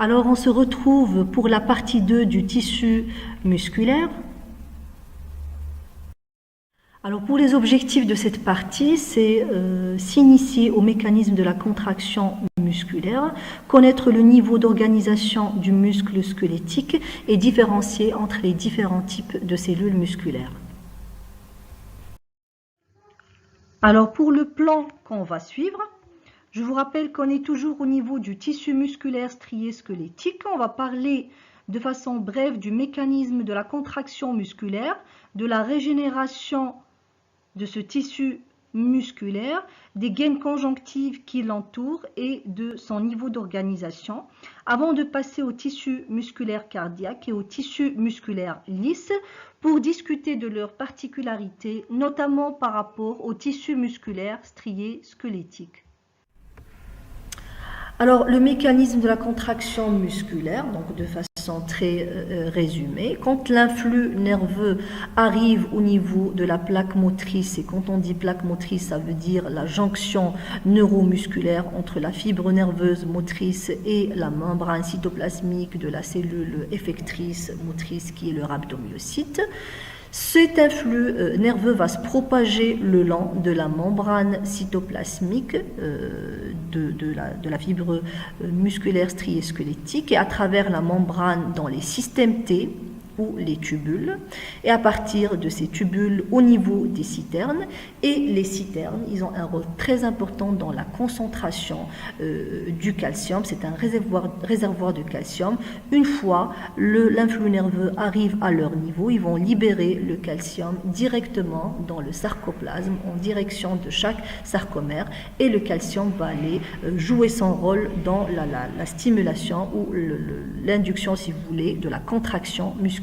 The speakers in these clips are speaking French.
Alors on se retrouve pour la partie 2 du tissu musculaire. Alors pour les objectifs de cette partie, c'est s'initier au mécanisme de la contraction musculaire, connaître le niveau d'organisation du muscle squelettique et différencier entre les différents types de cellules musculaires. Alors pour le plan qu'on va suivre, je vous rappelle qu'on est toujours au niveau du tissu musculaire strié squelettique. On va parler de façon brève du mécanisme de la contraction musculaire, de la régénération de ce tissu musculaire, des gaines conjonctives qui l'entourent et de son niveau d'organisation, avant de passer au tissu musculaire cardiaque et au tissu musculaire lisse pour discuter de leurs particularités, notamment par rapport au tissu musculaire strié squelettique. Alors, le mécanisme de la contraction musculaire, donc de façon très résumée, quand l'influx nerveux arrive au niveau de la plaque motrice, et quand on dit plaque motrice, ça veut dire la jonction neuromusculaire entre la fibre nerveuse motrice et la membrane cytoplasmique de la cellule effectrice motrice qui est le rhabdomyocyte. Cet influx nerveux va se propager le long de la membrane cytoplasmique de la fibre musculaire striée squelettique et à travers la membrane dans les systèmes T ou les tubules, et à partir de ces tubules au niveau des citernes. Et les citernes, ils ont un rôle très important dans la concentration du calcium. C'est un réservoir de calcium. Une fois l'influx nerveux arrive à leur niveau, ils vont libérer le calcium directement dans le sarcoplasme en direction de chaque sarcomère, et le calcium va aller jouer son rôle dans la stimulation ou l'induction, si vous voulez, de la contraction musculaire.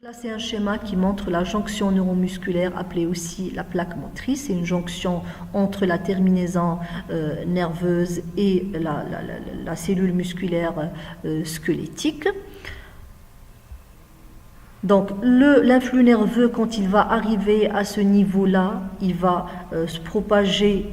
Là, c'est un schéma qui montre la jonction neuromusculaire appelée aussi la plaque motrice. C'est une jonction entre la terminaison nerveuse et la cellule musculaire squelettique. Donc, l'influx nerveux, quand il va arriver à ce niveau-là, il va se propager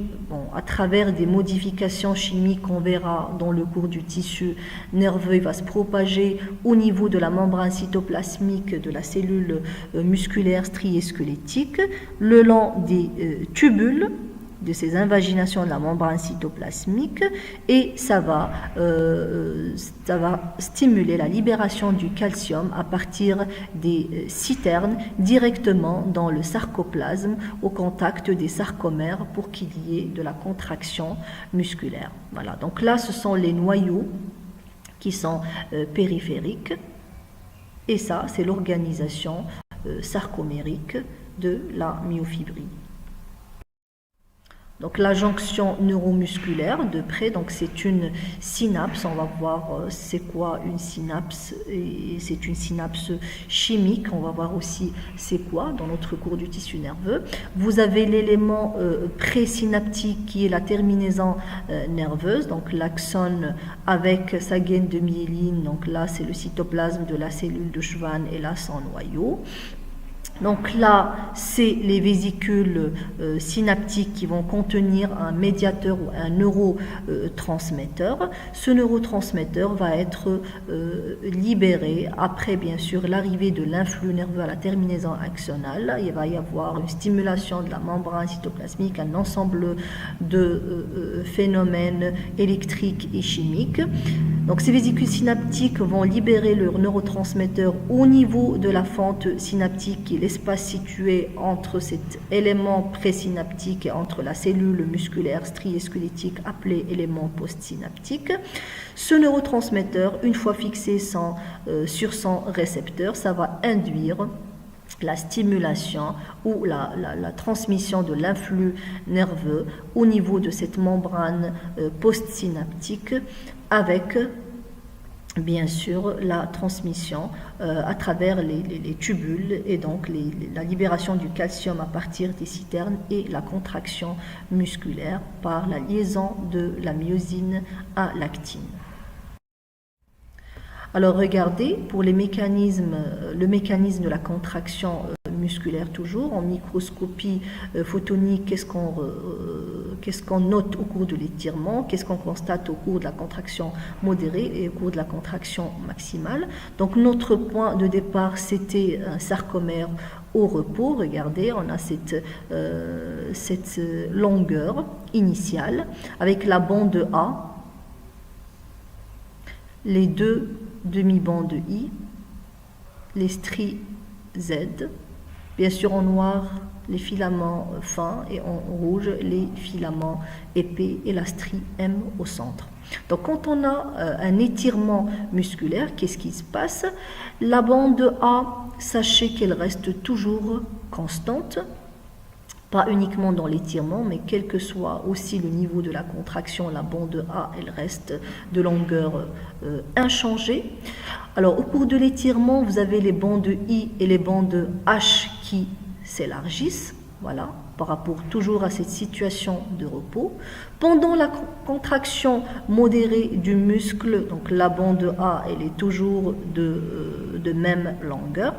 à travers des modifications chimiques qu'on verra dans le cours du tissu nerveux. Il va se propager au niveau de la membrane cytoplasmique de la cellule musculaire striée squelettique, le long des tubules, de ces invaginations de la membrane cytoplasmique, et ça va stimuler la libération du calcium à partir des citernes directement dans le sarcoplasme au contact des sarcomères pour qu'il y ait de la contraction musculaire. Voilà, donc là ce sont les noyaux qui sont périphériques, et ça c'est l'organisation sarcomérique de la myofibrie. Donc la jonction neuromusculaire de près, donc c'est une synapse. On va voir c'est quoi une synapse, et c'est une synapse chimique. On va voir aussi c'est quoi dans notre cours du tissu nerveux. Vous avez l'élément présynaptique qui est la terminaison nerveuse, donc l'axone avec sa gaine de myéline. Donc là c'est le cytoplasme de la cellule de Schwann, et là son noyau. Donc là, c'est les vésicules synaptiques qui vont contenir un médiateur ou un neurotransmetteur. Ce neurotransmetteur va être libéré après, bien sûr, l'arrivée de l'influx nerveux à la terminaison axonale. Il va y avoir une stimulation de la membrane cytoplasmique, un ensemble de phénomènes électriques et chimiques. Donc ces vésicules synaptiques vont libérer leur neurotransmetteur au niveau de la fente synaptique, qui est l'espace situé entre cet élément présynaptique et entre la cellule musculaire striée squelettique appelée élément postsynaptique. Ce neurotransmetteur, une fois fixé sur son récepteur, ça va induire la stimulation ou la transmission de l'influx nerveux au niveau de cette membrane postsynaptique, avec bien sûr la transmission à travers les tubules, et donc la libération du calcium à partir des citernes et la contraction musculaire par la liaison de la myosine à l'actine. Alors regardez, pour le mécanisme de la contraction musculaire, musculaire toujours. En microscopie photonique, qu'est-ce qu'on note au cours de l'étirement, qu'est-ce qu'on constate au cours de la contraction modérée et au cours de la contraction maximale. Donc notre point de départ, c'était un sarcomère au repos. Regardez, on a cette longueur initiale avec la bande A, les deux demi-bandes I, les stries Z, bien sûr en noir les filaments fins et en rouge les filaments épais et la strie M au centre. Donc quand on a un étirement musculaire, qu'est-ce qui se passe? La bande A, sachez qu'elle reste toujours constante, pas uniquement dans l'étirement, mais quel que soit aussi le niveau de la contraction, la bande A, elle reste de longueur inchangée. Alors au cours de l'étirement, vous avez les bandes I et les bandes H qui s'élargissent, voilà, par rapport toujours à cette situation de repos. Pendant la contraction modérée du muscle, donc la bande A, elle est toujours de même longueur.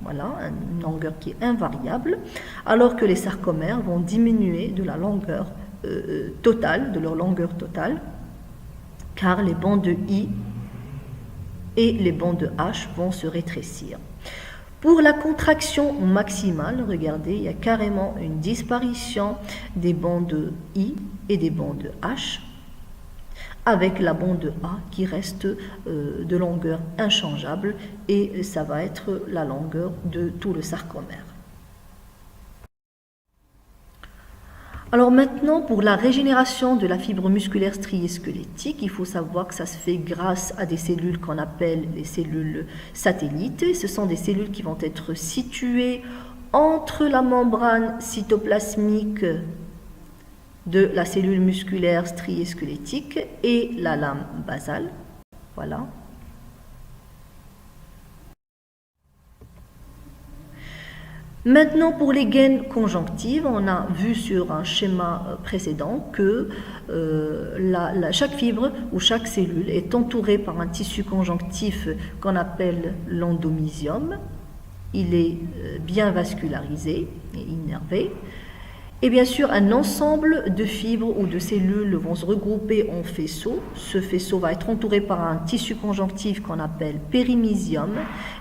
Voilà, une longueur qui est invariable, alors que les sarcomères vont diminuer de la longueur totale, de leur longueur totale, car les bandes I et les bandes H vont se rétrécir. Pour la contraction maximale, regardez, il y a carrément une disparition des bandes I et des bandes H, avec la bande A qui reste de longueur inchangeable, et ça va être la longueur de tout le sarcomère. Alors maintenant, pour la régénération de la fibre musculaire striée squelettique, il faut savoir que ça se fait grâce à des cellules qu'on appelle les cellules satellites. Ce sont des cellules qui vont être situées entre la membrane cytoplasmique de la cellule musculaire striée squelettique et la lame basale. Voilà. Maintenant, pour les gaines conjonctives, on a vu sur un schéma précédent que chaque fibre ou chaque cellule est entourée par un tissu conjonctif qu'on appelle l'endomysium. Il est bien vascularisé et innervé. Et bien sûr, un ensemble de fibres ou de cellules vont se regrouper en faisceau. Ce faisceau va être entouré par un tissu conjonctif qu'on appelle périmysium.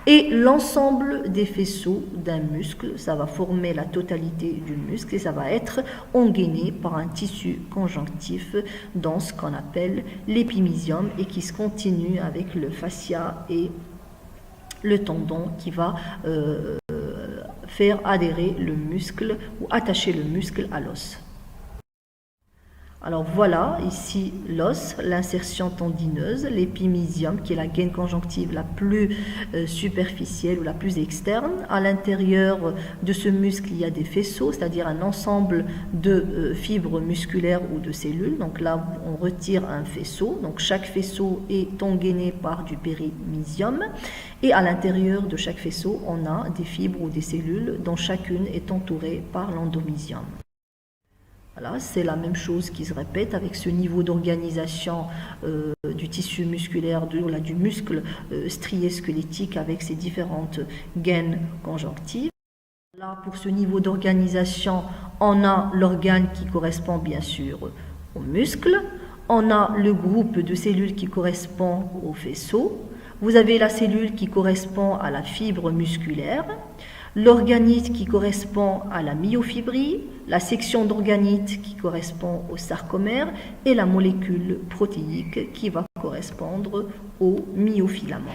Et l'ensemble des faisceaux d'un muscle, ça va former la totalité du muscle et ça va être engainé par un tissu conjonctif dans ce qu'on appelle l'épimysium et qui se continue avec le fascia et le tendon qui va faire adhérer le muscle ou attacher le muscle à l'os. Alors voilà, ici l'os, l'insertion tendineuse, l'épimysium qui est la gaine conjonctive la plus superficielle ou la plus externe. À l'intérieur de ce muscle, il y a des faisceaux, c'est-à-dire un ensemble de fibres musculaires ou de cellules. Donc là, on retire un faisceau. Donc chaque faisceau est engainé par du périmysium. Et à l'intérieur de chaque faisceau, on a des fibres ou des cellules dont chacune est entourée par l'endomysium. Voilà, c'est la même chose qui se répète avec ce niveau d'organisation du tissu musculaire, du muscle strié squelettique avec ses différentes gaines conjonctives. Là, pour ce niveau d'organisation, on a l'organe qui correspond bien sûr au muscle, on a le groupe de cellules qui correspond au faisceau, vous avez la cellule qui correspond à la fibre musculaire, l'organite qui correspond à la myofibrie, la section d'organite qui correspond au sarcomère et la molécule protéique qui va correspondre au myofilament.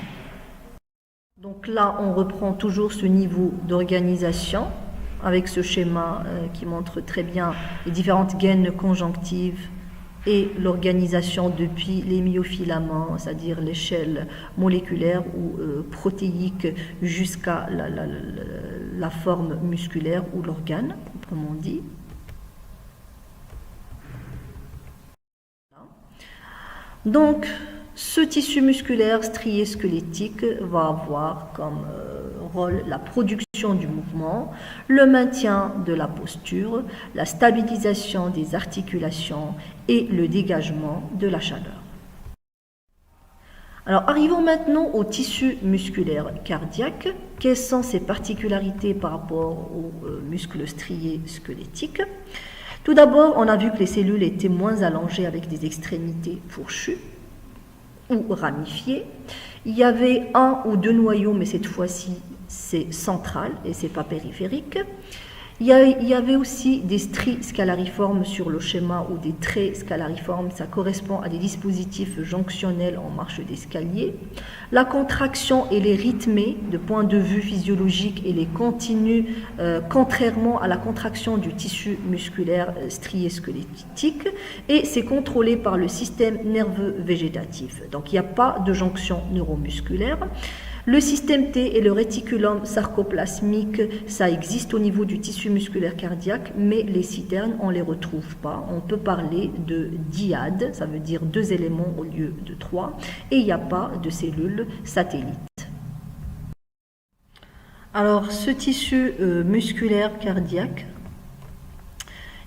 Donc là, on reprend toujours ce niveau d'organisation avec ce schéma qui montre très bien les différentes gaines conjonctives et l'organisation depuis les myofilaments, c'est-à-dire l'échelle moléculaire ou protéique jusqu'à la forme musculaire ou l'organe, comme on dit. Donc, ce tissu musculaire strié squelettique va avoir comme rôle la production du mouvement, le maintien de la posture, la stabilisation des articulations et le dégagement de la chaleur. Alors, arrivons maintenant au tissu musculaire cardiaque. Quelles sont ses particularités par rapport aux muscles striés squelettiques? Tout d'abord, on a vu que les cellules étaient moins allongées avec des extrémités fourchues ou ramifiées. Il y avait un ou deux noyaux, mais cette fois-ci, c'est central et c'est pas périphérique. Il y avait aussi des stries scalariformes sur le schéma ou des traits scalariformes. Ça correspond à des dispositifs jonctionnels en marche d'escalier. La contraction, elle est rythmée de point de vue physiologique, elle est continue, contrairement à la contraction du tissu musculaire strié squelettique, et c'est contrôlé par le système nerveux végétatif. Donc il n'y a pas de jonction neuromusculaire. Le système T et le réticulum sarcoplasmique, ça existe au niveau du tissu musculaire cardiaque, mais les citernes, on ne les retrouve pas. On peut parler de dyade, ça veut dire 2 éléments au lieu de 3, et il n'y a pas de cellules satellites. Alors, ce tissu musculaire cardiaque,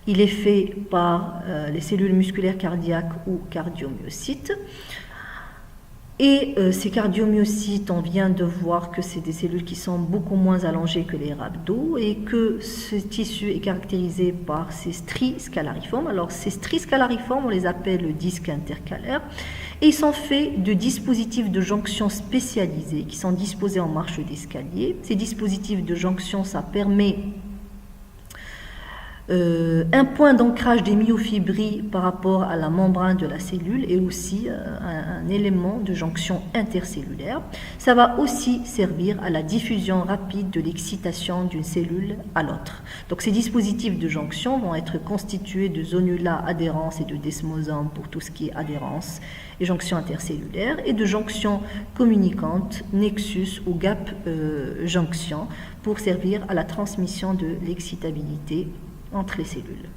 il est fait par les cellules musculaires cardiaques ou cardiomyocytes. Et ces cardiomyocytes, on vient de voir que c'est des cellules qui sont beaucoup moins allongées que les rhabdos et que ce tissu est caractérisé par ces stries scalariformes. Alors ces stries scalariformes, on les appelle disques intercalaires et ils sont faits de dispositifs de jonction spécialisés qui sont disposés en marche d'escalier. Ces dispositifs de jonction, ça permet un point d'ancrage des myofibrilles par rapport à la membrane de la cellule et aussi un élément de jonction intercellulaire. Ça va aussi servir à la diffusion rapide de l'excitation d'une cellule à l'autre. Donc ces dispositifs de jonction vont être constitués de zonula adhérence et de desmosomes pour tout ce qui est adhérence et jonction intercellulaire et de jonctions communicantes, nexus ou gap jonction pour servir à la transmission de l'excitabilité entre les cellules.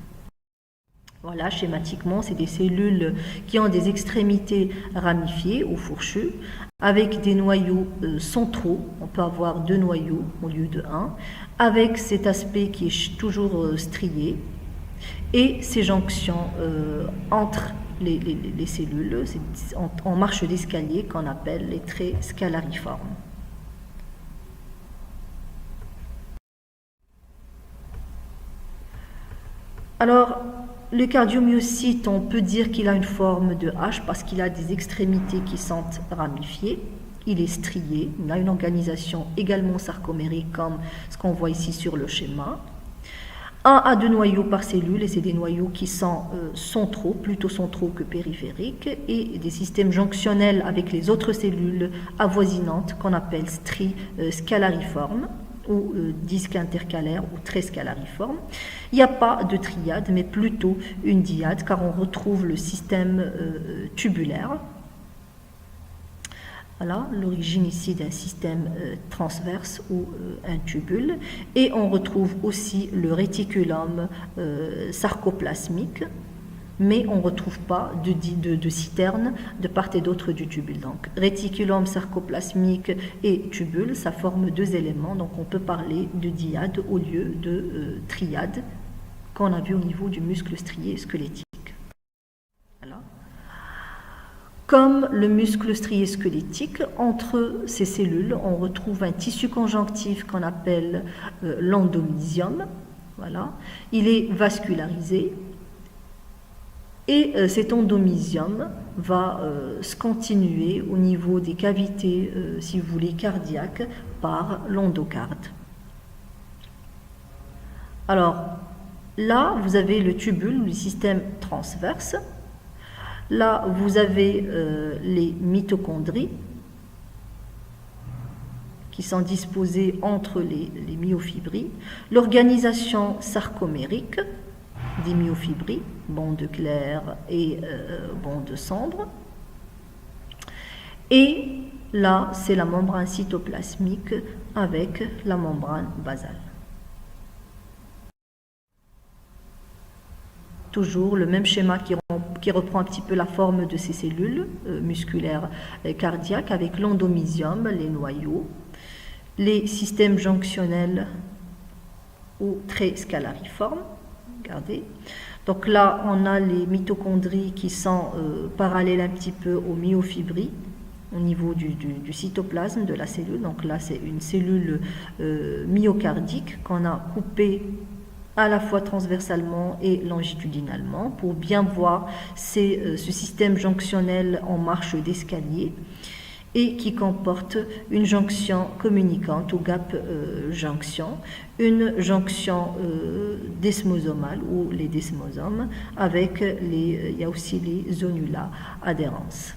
Voilà, schématiquement, c'est des cellules qui ont des extrémités ramifiées ou fourchues, avec des noyaux centraux. On peut avoir 2 noyaux au lieu de 1, avec cet aspect qui est toujours strié, et ces jonctions entre les cellules, en marche d'escalier qu'on appelle les traits scalariformes. Alors, le cardiomyocyte, on peut dire qu'il a une forme de H parce qu'il a des extrémités qui sont ramifiées. Il est strié, il a une organisation également sarcomérique comme ce qu'on voit ici sur le schéma. 1 à 2 noyaux par cellule, et c'est des noyaux qui sont centraux, plutôt centraux que périphériques, et des systèmes jonctionnels avec les autres cellules avoisinantes qu'on appelle stries scalariformes ou disques intercalaires ou traits scalariformes. Il n'y a pas de triade, mais plutôt une dyade, car on retrouve le système tubulaire. Voilà, l'origine ici d'un système transverse ou un tubule. Et on retrouve aussi le réticulum sarcoplasmique, mais on ne retrouve pas de citerne de part et d'autre du tubule. Donc, réticulum sarcoplasmique et tubule, ça forme 2 éléments, donc on peut parler de dyade au lieu de triade qu'on a vu au niveau du muscle strié squelettique. Voilà. Comme le muscle strié squelettique, entre ces cellules, on retrouve un tissu conjonctif qu'on appelle l'endomysium. Voilà. Il est vascularisé. Et cet endomysium va se continuer au niveau des cavités, si vous voulez, cardiaques, par l'endocarde. Alors, là, vous avez le tubule, le système transverse. Là, vous avez les mitochondries qui sont disposées entre les myofibrilles. L'organisation sarcomérique des myofibrilles, bandes claires et bandes sombres. Et là, c'est la membrane cytoplasmique avec la membrane basale. Toujours le même schéma qui reprend un petit peu la forme de ces cellules musculaires cardiaques avec l'endomysium, les noyaux, les systèmes jonctionnels ou traits scalariformes. Regardez. Donc là, on a les mitochondries qui sont parallèles un petit peu aux myofibrilles au niveau du cytoplasme de la cellule. Donc là, c'est une cellule myocardique qu'on a coupée à la fois transversalement et longitudinalement pour bien voir ce système jonctionnel en marche d'escalier et qui comporte une jonction communicante ou gap jonction, une jonction desmosomale ou les desmosomes avec il y a aussi les zonula adhérents.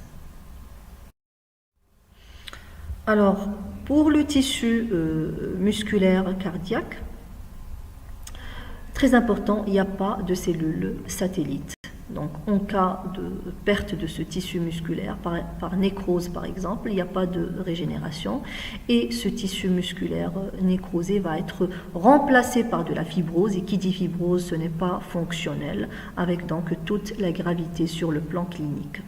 Alors, pour le tissu musculaire cardiaque, très important, il n'y a pas de cellules satellites. Donc, en cas de perte de ce tissu musculaire, par nécrose par exemple, il n'y a pas de régénération et ce tissu musculaire nécrosé va être remplacé par de la fibrose. Et qui dit fibrose, ce n'est pas fonctionnel, avec donc toute la gravité sur le plan clinique.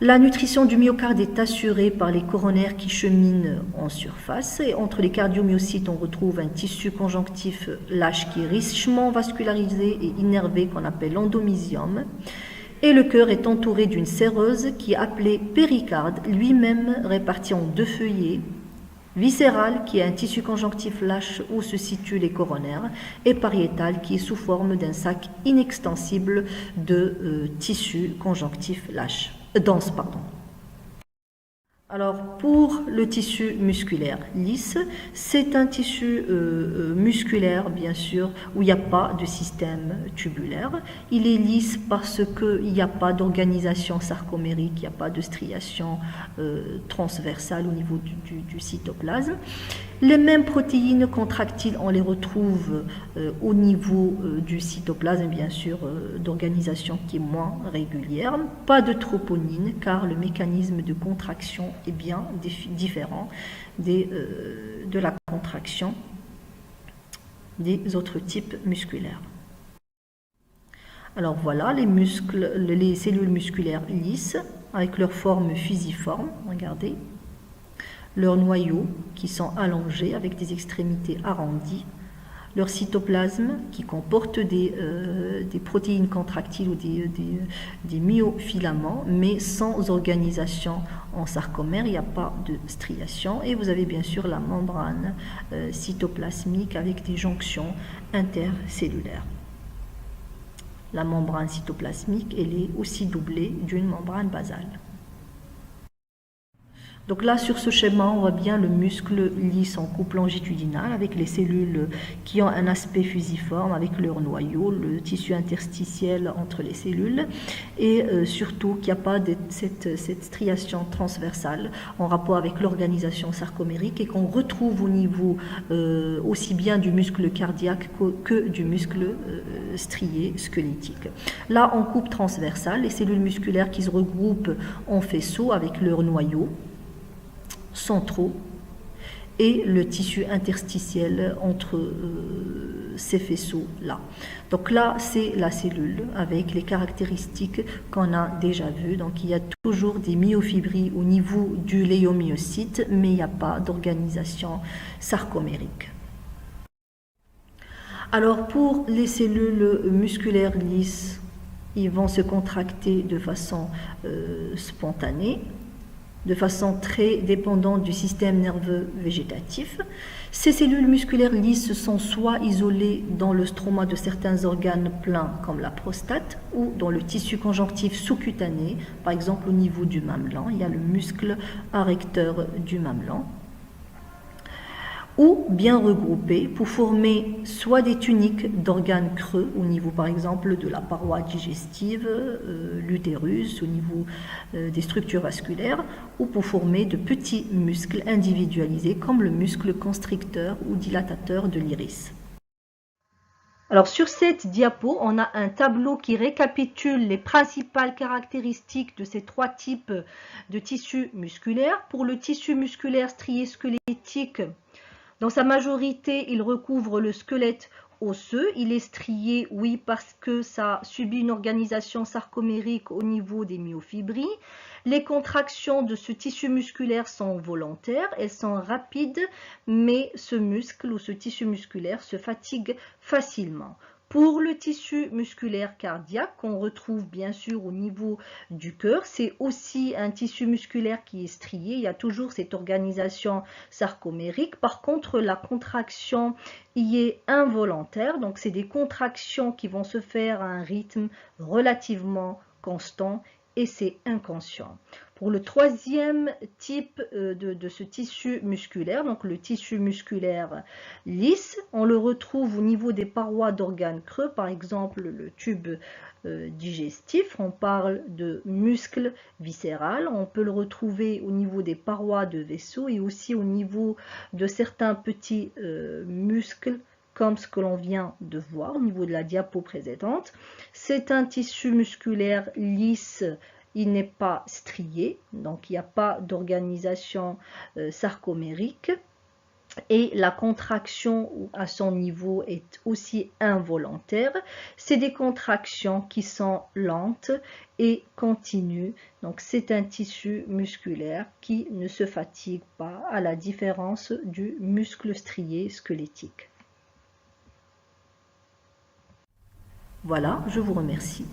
La nutrition du myocarde est assurée par les coronaires qui cheminent en surface. Et entre les cardiomyocytes, on retrouve un tissu conjonctif lâche qui est richement vascularisé et innervé qu'on appelle l'endomysium. Et le cœur est entouré d'une séreuse qui est appelée péricarde, lui-même réparti en 2 feuillets. Viscéral, qui est un tissu conjonctif lâche où se situent les coronaires, et pariétal, qui est sous forme d'un sac inextensible de tissu conjonctif dense. Alors, pour le tissu musculaire lisse, c'est un tissu musculaire, bien sûr, où il n'y a pas de système tubulaire. Il est lisse parce qu'il n'y a pas d'organisation sarcomérique, il n'y a pas de striation transversale au niveau du cytoplasme. Les mêmes protéines contractiles, on les retrouve au niveau du cytoplasme, bien sûr, d'organisation qui est moins régulière. Pas de troponine, car le mécanisme de contraction est bien différent de la contraction des autres types musculaires. Alors voilà les cellules musculaires lisses avec leur forme fusiforme, regardez. Leurs noyaux qui sont allongés avec des extrémités arrondies, leur cytoplasme qui comporte des protéines contractiles ou des myofilaments, mais sans organisation en sarcomère, il n'y a pas de striation. Et vous avez bien sûr la membrane cytoplasmique avec des jonctions intercellulaires. La membrane cytoplasmique, elle est aussi doublée d'une membrane basale. Donc là, sur ce schéma, on voit bien le muscle lisse en coupe longitudinale avec les cellules qui ont un aspect fusiforme avec leur noyau, le tissu interstitiel entre les cellules et surtout qu'il n'y a pas cette striation transversale en rapport avec l'organisation sarcomérique et qu'on retrouve au niveau aussi bien du muscle cardiaque que du muscle strié squelettique. Là, en coupe transversale, les cellules musculaires qui se regroupent en faisceaux avec leur noyau centraux et le tissu interstitiel entre ces faisceaux-là. Donc là, c'est la cellule avec les caractéristiques qu'on a déjà vues. Donc il y a toujours des myofibrilles au niveau du léomyocyte, mais il n'y a pas d'organisation sarcomérique. Alors pour les cellules musculaires lisses, ils vont se contracter de façon spontanée, de façon très dépendante du système nerveux végétatif. Ces cellules musculaires lisses sont soit isolées dans le stroma de certains organes pleins comme la prostate ou dans le tissu conjonctif sous-cutané, par exemple au niveau du mamelon, il y a le muscle arrecteur du mamelon, ou bien regroupées pour former soit des tuniques d'organes creux au niveau par exemple de la paroi digestive, l'utérus, au niveau des structures vasculaires, ou pour former de petits muscles individualisés comme le muscle constricteur ou dilatateur de l'iris. Alors sur cette diapo, on a un tableau qui récapitule les principales caractéristiques de ces 3 types de tissus musculaires. Pour le tissu musculaire strié squelettique, dans sa majorité, il recouvre le squelette osseux. Il est strié, oui, parce que ça subit une organisation sarcomérique au niveau des myofibrilles. Les contractions de ce tissu musculaire sont volontaires, elles sont rapides, mais ce muscle ou ce tissu musculaire se fatigue facilement. Pour le tissu musculaire cardiaque, qu'on retrouve bien sûr au niveau du cœur, c'est aussi un tissu musculaire qui est strié. Il y a toujours cette organisation sarcomérique. Par contre, la contraction y est involontaire. Donc, c'est des contractions qui vont se faire à un rythme relativement constant et c'est inconscient. Pour le troisième type de ce tissu musculaire, donc le tissu musculaire lisse, on le retrouve au niveau des parois d'organes creux, par exemple le tube digestif, on parle de muscle viscéral, on peut le retrouver au niveau des parois de vaisseau et aussi au niveau de certains petits muscles comme ce que l'on vient de voir au niveau de la diapo précédente. C'est un tissu musculaire lisse, il n'est pas strié, donc il n'y a pas d'organisation sarcomérique. Et la contraction à son niveau est aussi involontaire. C'est des contractions qui sont lentes et continues. Donc c'est un tissu musculaire qui ne se fatigue pas, à la différence du muscle strié squelettique. Voilà, je vous remercie.